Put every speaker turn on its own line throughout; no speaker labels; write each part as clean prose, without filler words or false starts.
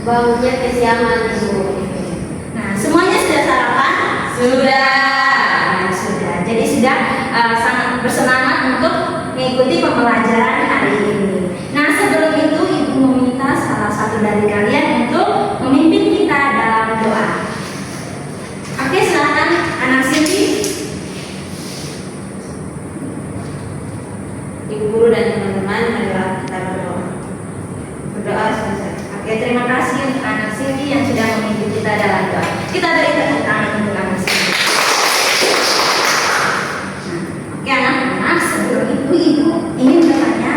Baunya kesiaman Ibu.
Nah, semuanya sudah sarapan?
Sudah.
Nah, sudah. Jadi sudah sangat bersemangat untuk mengikuti pembelajaran hari ini. Nah, sebelum itu Ibu meminta salah satu dari kalian untuk memimpin kita dalam doa. Oke, silakan anak Siti.
Ibu guru dan teman-teman, marilah kita berdoa. Berdoa saja.
Oke, terima kasih untuk anak Siti yang sudah memimpin kita dalam doa. Kita beri tepuk tangan untuk anak Siti. Oke anak-anak, sebelum itu Ibu ingin bertanya.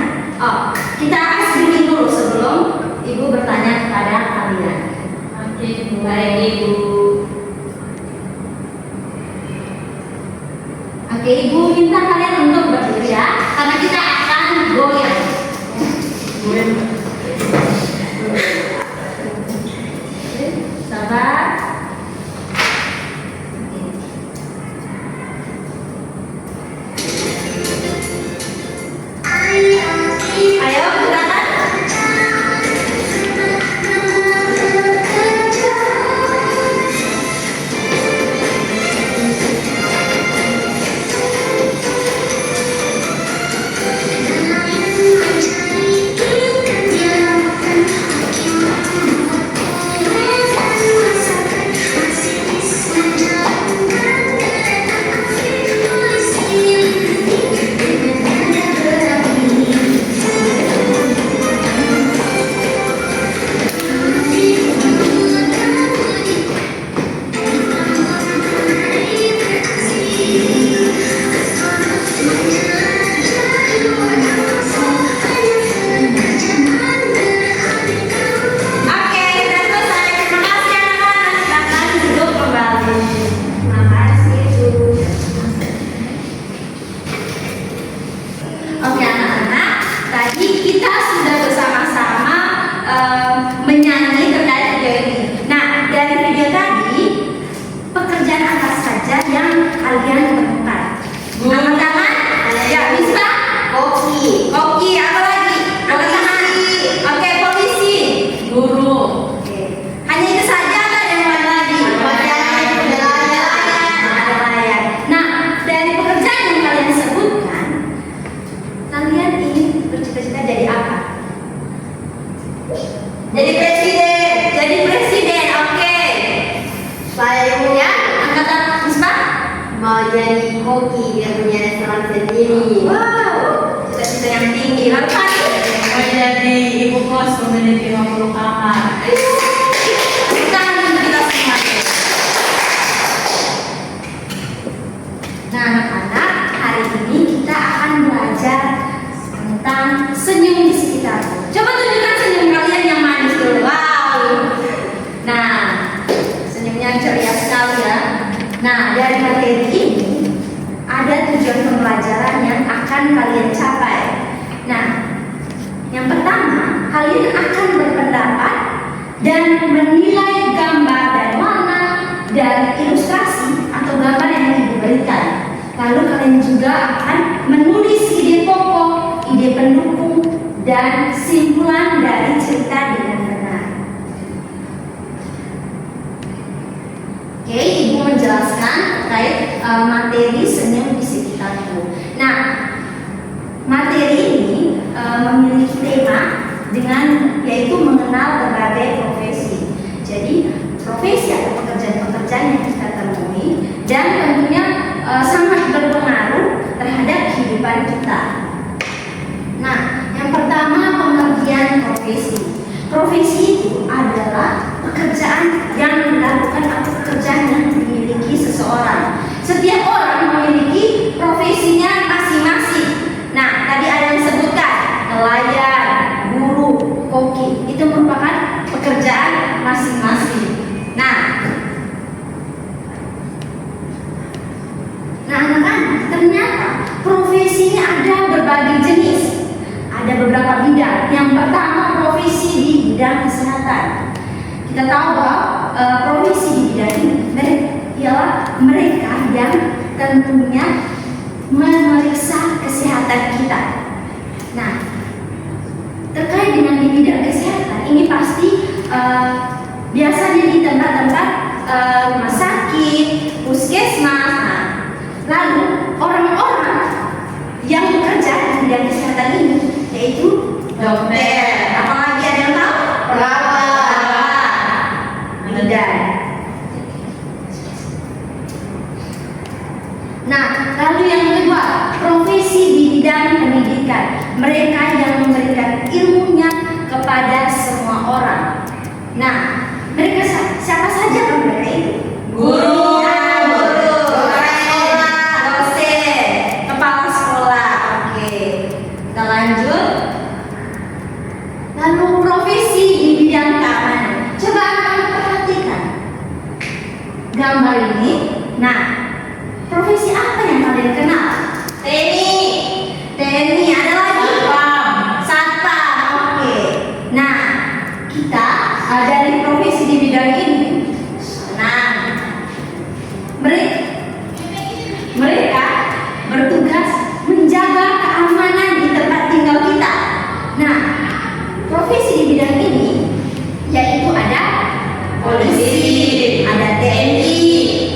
Kita akan screening dulu sebelum Ibu bertanya kepada kalian.
Oke, baik Ibu.
Oke, Ibu minta kalian untuk berdiri ya, karena kita akan goyang. Sabar. Ayo gerakan. Oke, sudah selesai. Terima kasih anak-anak. Silakan duduk kembali. Terima kasih Ibu. Oke anak-anak, tadi kita sudah bersama-sama menyanyi terkait video ini. Nah, dari video tadi, pekerjaan apa saja yang kalian temukan? Angkat tangan. Ya, bisa.
Koki.
Koki, apa lagi? Angkat tangan. Oke, polisi.
Guru.
Oke. Hanya itu saja atau ada yang lain lagi? Ada layan. Nah, dari pekerjaan yang kalian sebutkan, kalian ingin bercita-cita jadi apa? Jadi presiden. Jadi presiden, oke.
Saya Ibu
Ya, angkat tangan, Misbah.
mau jadi koki biar punya restoran sendiri.
Wow, cita-cita yang tinggi. Lalu Fani?
Mau jadi ibu kos memiliki 50 kamar.
Tangan untuk kita semua. Nah, anak-anak, hari ini kita akan belajar tentang senyum di sekitarmu. Coba tunjukkan senyum kalian yang manis dulu. Wow. Nah, senyumnya ceria sekali ya. Nah, dari materi ini ada tujuan pembelajaran yang akan kalian capai. Nah, yang pertama, kalian akan berpendapat dan menilai gambar dan warna dari ilustrasi atau gambar yang diberikan. Lalu kalian juga akan menulis ide pokok, ide pendukung, dan simpulan dari cerita dengan benar. Oke, Ibu menjelaskan terkait materi senyum di sekitarku. Nah, materi ini memiliki tema dengan yaitu mengenal berbagai profesi. Jadi profesi atau pekerjaan-pekerjaan yang kita temui dan tentunya sangat berpengaruh terhadap kehidupan kita. Nah, yang pertama pengertian profesi. Profesi itu adalah pekerjaan yang dilakukan atau pekerjaan yang dimiliki seseorang. Setiap orang memiliki profesinya masing-masing. Nah, tadi ada yang disebutkan nelayan, guru, koki. Itu merupakan pekerjaan masing-masing. Nah, anak-anak, ternyata profesi ini ada berbagai jenis. Ada beberapa bidang. Yang pertama profesi di bidang kesehatan. Kita tahu bahwa profesi di bidang ini ialah mereka yang tentunya memeriksa kesehatan kita. Nah, terkait dengan di bidang kesehatan ini pasti biasanya di tempat-tempat rumah sakit, puskesmas. Nah, lalu orang-orang yang bekerja di bidang kesehatan ini yaitu dokter, apalagi ada yang tahu? Perawat, bidan. Nah, lalu yang kedua, profesi di bidang pendidikan. Mereka yang memberikan ilmunya kepada semua orang. Nah, mereka siapa saja kan mereka itu?
Guru,
Guru, kepala sekolah, dosen, kepala sekolah. Oke, kita lanjut. Lalu profesi di bidang keamanan. Coba kamu perhatikan gambar ini. Nah, profesi apa yang kalian kenal? TNI, ada lagi? Satpam. Oke. Nah, kita dari profesi di bidang ini, nah, mereka bertugas menjaga keamanan di tempat tinggal kita. Nah, profesi di bidang ini yaitu ada polisi, ada TNI,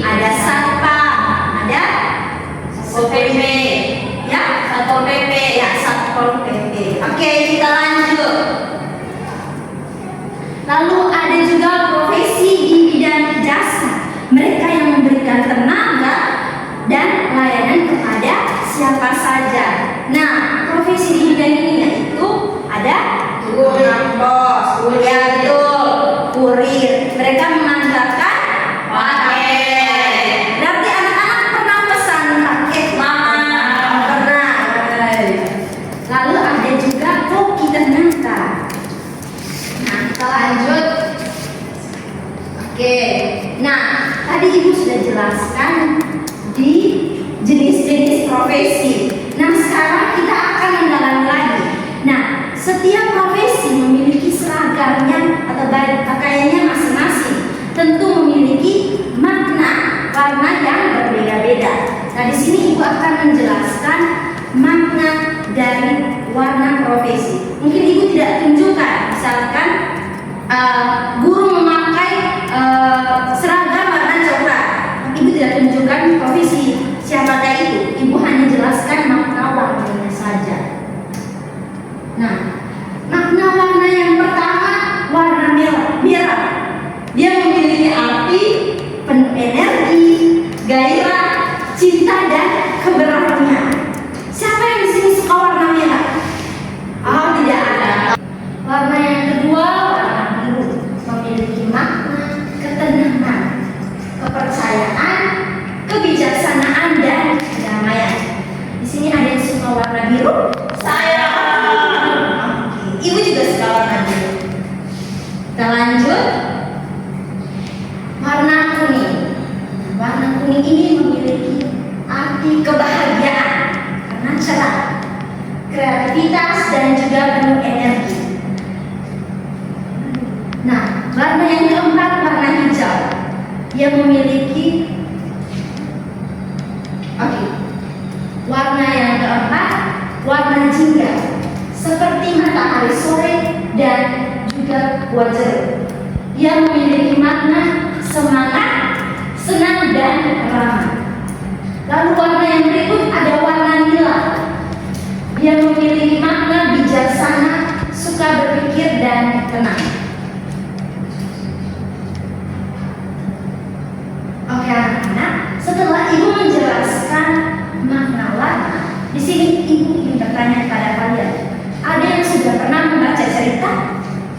ada satpam, ada
Satpol PP.
ya, satpol PP, ya, satpol PP. Oke, kita lanjut. Lalu ada juga profesi di bidang jasa. Mereka yang memberikan tenaga dan layanan kepada siapa saja. Nah, profesi di bidang ini yaitu ada
Bos,
ya, betul, kurir. Mereka mengantarkan paket. Berarti anak-anak pernah pesan paket? Pernah. Lalu ada juga koki ternyata. Nah, kita lanjut. Oke. Nah, tadi Ibu sudah jelaskan di jenis-jenis profesi. Nah, sekarang kita akan mendalami lagi. Nah, setiap profesi memiliki seragamnya atau pakaiannya masing-masing. Tentu memiliki makna warna yang berbeda-beda. Nah, di sini Ibu akan menjelaskan makna dari warna profesi. Mungkin Ibu tidak tunjukkan, misalkan guru memakai seragam warna coklat. Ibu tidak tunjukkan profesi siapakah itu. Ibu hanya jelaskan makna warnanya saja. Nah, makna warna yang pertama, warna merah. Dia memiliki api, penuh energi, gairah, cinta dan keberanian. Siapa yang di sini suka warna merah? Oh, tidak ada. Warna yang kedua, warna biru, memiliki makna ketenangan, kepercayaan, kebijaksanaan dan kedamaian. Di sini ada yang suka warna biru? Saya. Ibu juga suka warna biru. Kita lanjut. Warna kuning. Warna kuning ini memiliki arti kebahagiaan karena cerah, kreativitas dan juga penuh energi. Nah, warna yang keempat, warna hijau. Dia memiliki warna yang keempat, warna jingga, seperti matahari sore dan juga wajar. Dia memiliki makna semangat, senang dan ramah. Lalu warna yang berikut ada warna nila. Dia memiliki makna bijaksana, suka berpikir dan tenang. Oke anak-anak, setelah Ibu menjelaskan makna warna, di sini Ibu ingin bertanya kepada kalian, ada yang sudah pernah membaca cerita?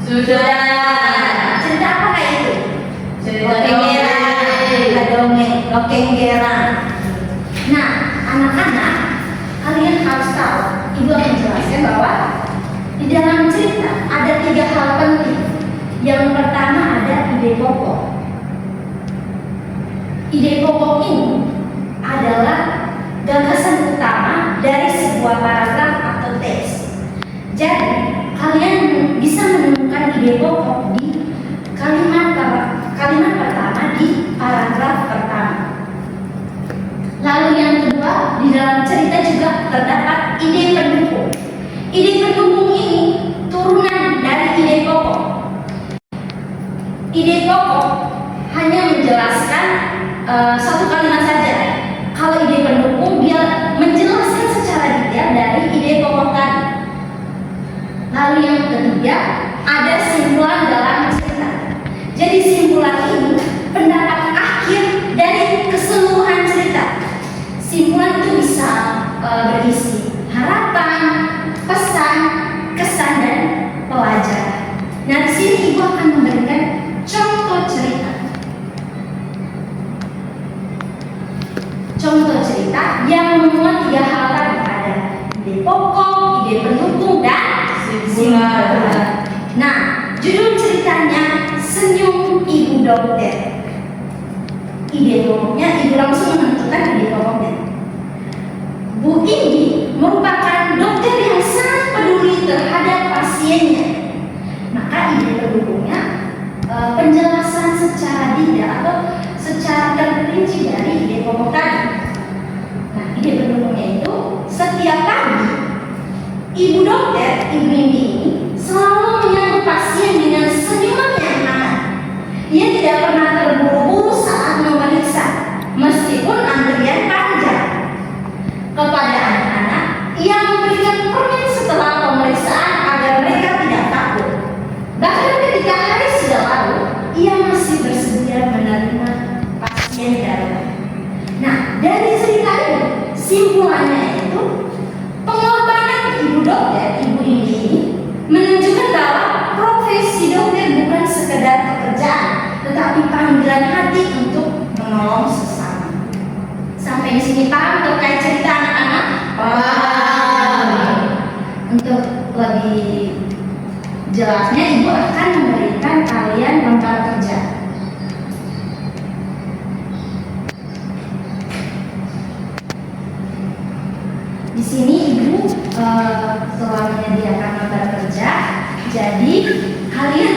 Sudah.
Cerita apa kayak itu?
Dongeng.
Dongeng Gerang. Nah, anak-anak, kalian harus tahu, Ibu akan menjelaskan bahwa di dalam cerita ada 3 hal penting. Yang pertama ada ide pokok. Ide pokok ini adalah gagasan utama dari sebuah paragraf atau teks. Jadi, kalian bisa menemukan ide pokok di kalimat pertama di paragraf pertama. Lalu yang kedua, di dalam cerita juga terdapat ide pendukung. Ide pendukung ini turunan dari ide pokok. satu kalimat saja. Kalau ide pendukung dia menjelaskan secara detail dari ide pokok tadi. Lalu yang ketiga, ada simpulan dalam cerita. Jadi simpulan ini pendapat akhir dari keseluruhan cerita. Simpulan itu bisa berisi harapan, pesan, kesan, dan pelajaran. Nah, di sini ibu akan memberikan contoh cerita. Contoh cerita yang memuat 3 hal tadi, ada ide pokok, ide pendukung, dan simpulan. Nah, judul ceritanya Senyum Ibu Dokter. Ide pokoknya, ibu langsung menentukan ide pokoknya. Bu Indi merupakan dokter yang sangat peduli terhadap pasiennya. Maka ide pendukungnya penjelasan secara detail atau secara terperinci dari ide pokok tadi. Nah, ide pendukungnya itu setiap pagi ibu dokter, ibu Indi ini selalu menyambut pasien dengan senyuman yang hangat. Ia tidak pernah terburu-buru saat memeriksa, meskipun antrian panjang. Kepada anak-anak, ia memberikan permen setelah pemeriksaan agar mereka tidak takut. Bahkan ketika hari sudah lalu, ia masih bersedia menerima pasien darurat. Nah, dari cerita ini, simpulannya itu pengorbanan ibu dokter, ibu ini menunjukkan bahwa profesi dokter bukan sekedar pekerjaan, tetapi panggilan hati untuk menolong sesama. Sampai di sini paham terkait cerita anak-anak? Paham. Untuk lebih jelasnya, ibu akan memberikan kalian lembar kerja. Di sini ibu telah menyediakan lembar kerja, jadi kalian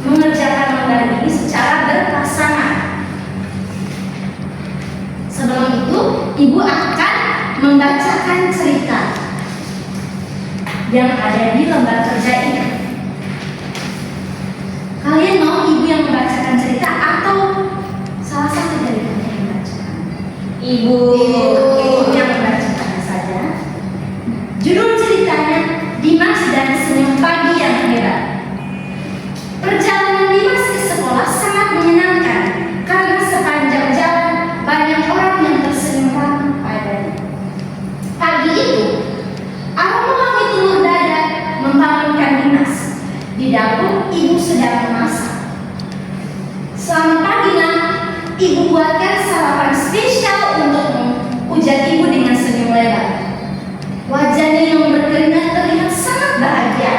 mengerjakan lembar ini secara berpasangan. Sebelum itu, ibu akan membacakan cerita yang ada di lembar kerja ini. Kalian mau ibu yang membacakan cerita atau salah satu dari kalian yang membacakan? Ibu yang membacakannya saja. Judul ceritanya Dimas dan Senyum Pagi yang Hebat. Perjalanan Dimas ke sekolah sangat menyenangkan karena sepanjang jalan banyak orang yang tersenyum ramah padanya. Pagi itu, aroma wangi telur dadar membangunkan Dimas. Di dapur, ibu sedang memasak. Selamat pagi, Nak. Ibu buatkan sarapan spesial untukmu, ujar ibu dengan senyum lebar. Wajahnya yang berkeringat terlihat sangat bahagia.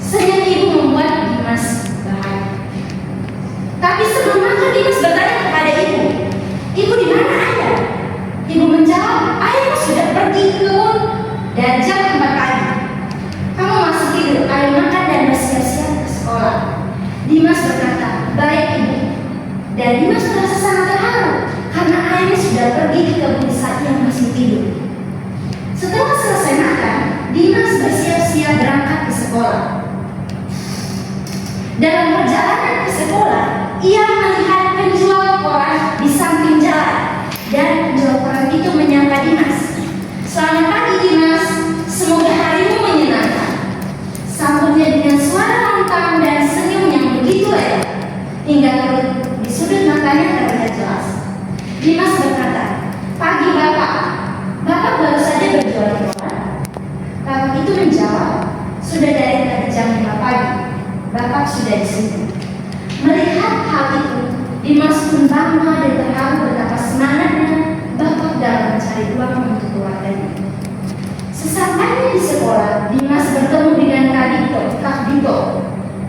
Senyum ibu membuat Dimas bahagia. Tapi sebelum makan, Dimas bertanya kepada ibu, "Ibu di mana Ayah?" Ibu menjawab, "Ayahmu sudah pergi ke kebun dan jam 4 pagi. Kamu masih tidur, ayo makan dan bersiap-siap ke sekolah." Dimas berkata, "Baik ibu." Dan Dimas merasa sangat terharu karena ayahnya sudah pergi ke kebun saat ia masih tidur. Setelah selesai makan, Dimas bersiap-siap berangkat ke sekolah. Dalam perjalanan ke sekolah, ia melihat penjual koran di samping jalan, dan penjual koran itu menyapa Dimas. "Selamat pagi Dimas, semoga harimu menyenangkan." Sambutnya dengan suara lantang dan senyum yang begitu lebar, hingga di sudut matanya terlihat jelas. Dimas berkata, "Pagi Bapak, Bapak baru saja berjualan koran?" Bapak itu menjawab, "Sudah dari tadi jam 5 pagi. Bapak sudah di sini." Melihat hal itu, Dimas pun bangga dan terharu betapa semangatnya Bapak dalam mencari uang untuk keluarganya. Sesampainya di sekolah, Dimas bertemu dengan Kak Dito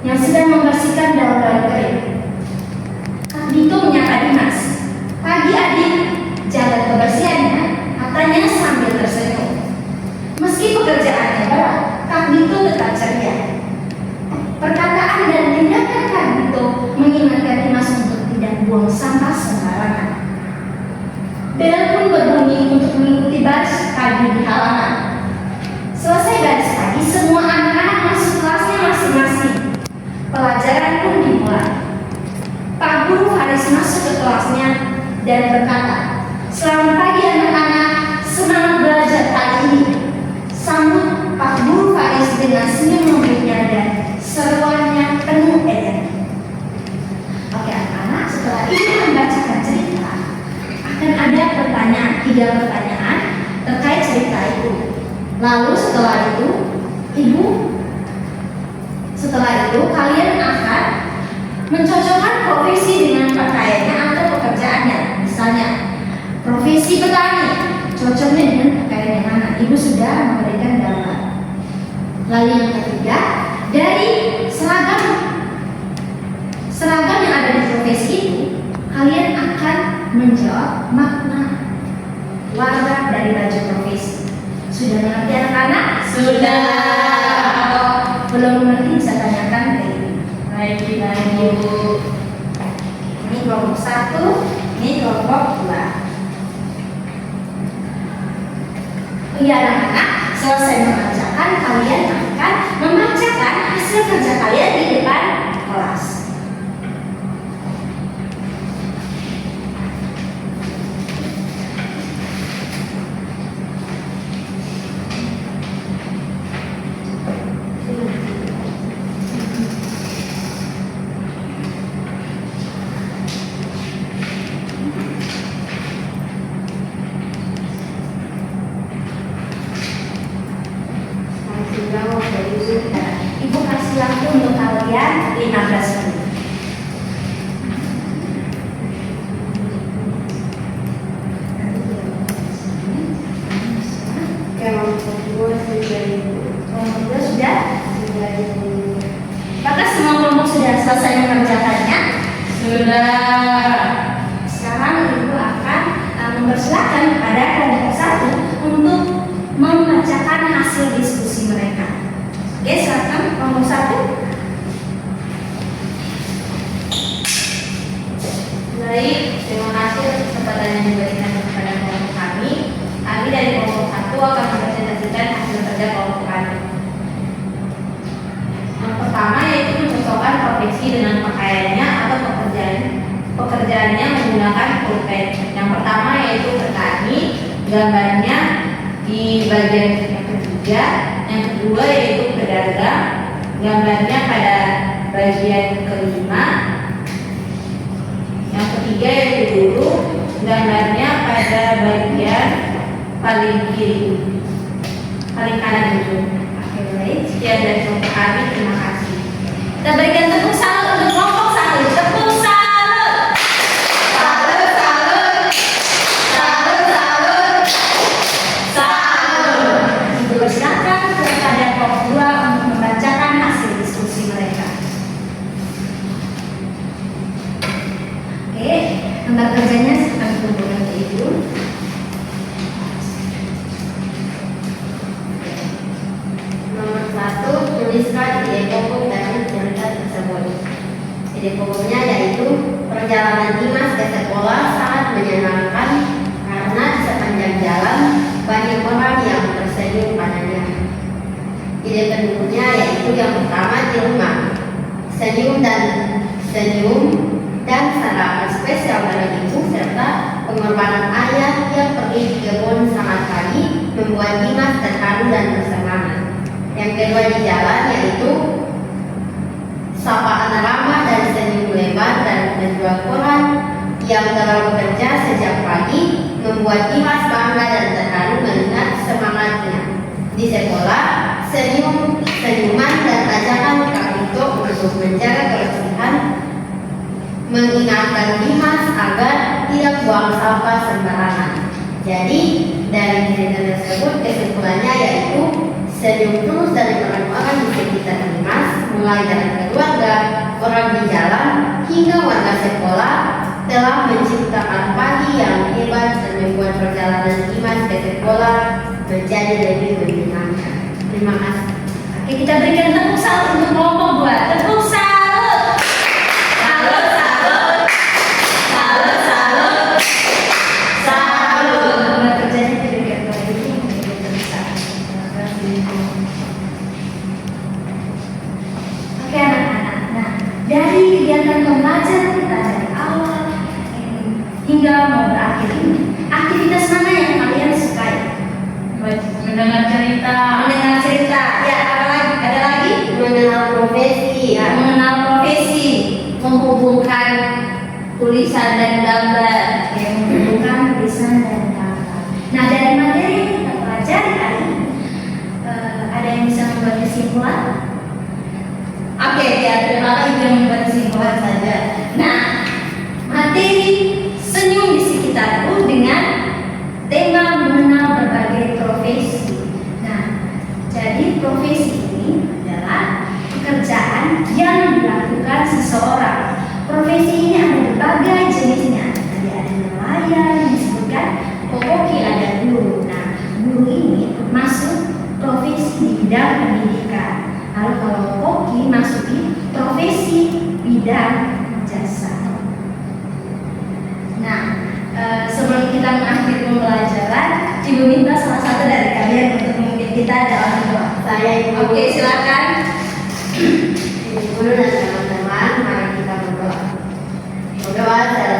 yang sedang membersihkan daun-daun kering. Kak Dito menyapa Dimas, "Pagi adik, jaga kebersihannya," katanya sambil tersenyum. Meski pekerjaannya berat, Kak Dito tetap ceria. Perkataan dan tindakan Kak Dito mengingatkan Dimas untuk tidak buang sampah sembarangan. Bel pun berbunyi untuk mengikuti baris pagi di halaman. Selesai baris pagi, semua anak-anak masuk kelasnya dan berkata, "Selamat pagi anak-anak, semangat belajar pagi ini." Sambut Pak Guru Faiz dengan senyum memberinya dan seruannya penuh energi. Oke anak-anak, setelah ibu membacakan cerita, akan ada pertanyaan, 3 pertanyaan terkait cerita itu. Lalu setelah itu kalian akan mencocokkan profesi dengan pakaiannya atau pekerjaannya. Misalnya, profesi petani, cocoknya dengan pakaian yang mana? Ibu sudah memberikan gambar. Lalu yang ketiga, dari seragam yang ada di profesi itu, kalian akan menjawab makna warna dari baju profesi. Sudah mengerti anak-anak?
Sudah.
Atau belum mengerti bisa tanyakan ke ibu.
Baik, Ibu.
Ini kelompok 1, ini kelompok 2. Iya anak-anak, selesai mengerjakan, kalian akan membacakan hasil kerja kalian di depan kelas. Ibu kasih waktu untuk kalian 15 menit.
Kelompok 2 sudah, Ibu.
Kelompok 2 sudah?
Sudah, Ibu.
Apakah semua kelompok sudah selesai mengerjakannya?
Sudah.
Sekarang ibu akan mempersilahkan kepada kelompok 1 untuk membacakan hasil diskusi mereka. Oke, silakan kelompok 1.
Baik, terima kasih atas kesempatan yang diberikan kepada kelompok kami. Kami dari kelompok 1 akan mempresentasikan hasil kerja kelompok kami. Yang pertama yaitu mencocokkan profesi dengan pakaiannya atau pekerjaannya menggunakan pulpen. Yang pertama yaitu petani, gambarnya di bagian yang ketiga. Yang kedua yaitu pedagang, gambarnya pada bagian kelima. Yang ketiga yaitu guru, gambarnya pada bagian paling kiri, paling kanan itu.
Oke, baik.
Sekian dari kelompok kami, terima kasih.
Kita berikan tepuk salut untuk kelompok 1. Tepuk salut.
Salut, salut, salut, salut, salut.
Ibu persilakan kepada kelompok 2 untuk membacakan hasil diskusi mereka. Oke, gambar kerjanya akan dikumpulkan ke ibu.
Nomor 1, tuliskan ide pokok dari cerita tersebut. Ide pokoknya yaitu perjalanan Dimas ke sekolah sangat menyenangkan karena di sepanjang jalan banyak orang yang tersenyum padanya. Ide kedua yaitu yang pertama di rumah, senyum dan sarapan spesial dari ibu serta pengorbanan ayah yang pergi di kebun sangat pagi membuat Dimas terharu dan bersemangat. Yang kedua di jalan yaitu sapaan ramah dan senyum lebar dan penjual koran yang telah bekerja sejak pagi membuat Dimas bangga dan terharu melihat semangatnya. Di sekolah, senyuman dan ajakan Kak Vito untuk menjaga kebersihan mengingatkan Dimas agar tidak buang sampah sembarangan. Jadi, dari cerita tersebut kesimpulannya yaitu senyum terus dari orang-orang di sekitar Dimas, mulai dari keluarga, orang di jalan, hingga warga sekolah, telah menciptakan pagi yang hebat dan membuat perjalanan Dimas ke sekolah menjadi lebih menyenangkan. Terima kasih.
Oke, kita berikan tepuk salut untuk kelompok 2. Tepuk salut.
Salut, salut, salut, salut, salut.
Gambar kerjanya diberikan kepada ibu untuk tulisan. Oke anak-anak, nah dari kegiatan pembelajaran kita dari awal hingga mau berakhir ini, aktivitas mana yang kalian sukai?
Mendengar cerita.
Mendengar cerita. Ya, apa lagi? Ada lagi?
Mengenal profesi,
Ya, mengenal profesi, menghubungkan tulisan dan gambar, ya, menghubungkan tulisan dan gambar. Nah, dari materi yang kita pelajari hari ini, ada yang bisa membuat kesimpulan? Oke, ya, terima kasih yang membuat kesimpulan saja. Nah, materi senyum di sekitarku dengan tema mengenal berbagai profesi. Nah, jadi profesi ini adalah pekerjaan yang dilakukan seseorang. Profesi ini ada berbagai jenisnya. Tadi ada nelayan, disebutkan kokoki, ada guru. Nah, guru ini masuk profesi di bidang pendidikan. Lalu kalau koki masuk di profesi bidang jasa. Nah, sebelum kita mengakhiri pembelajaran, Ibu minta salah satu dari kalian untuk memimpin kita dalam doa.
saya Ibu.
Oke, silakan.
Ibu dan teman-teman, mari kita berdoa. Berdoa secara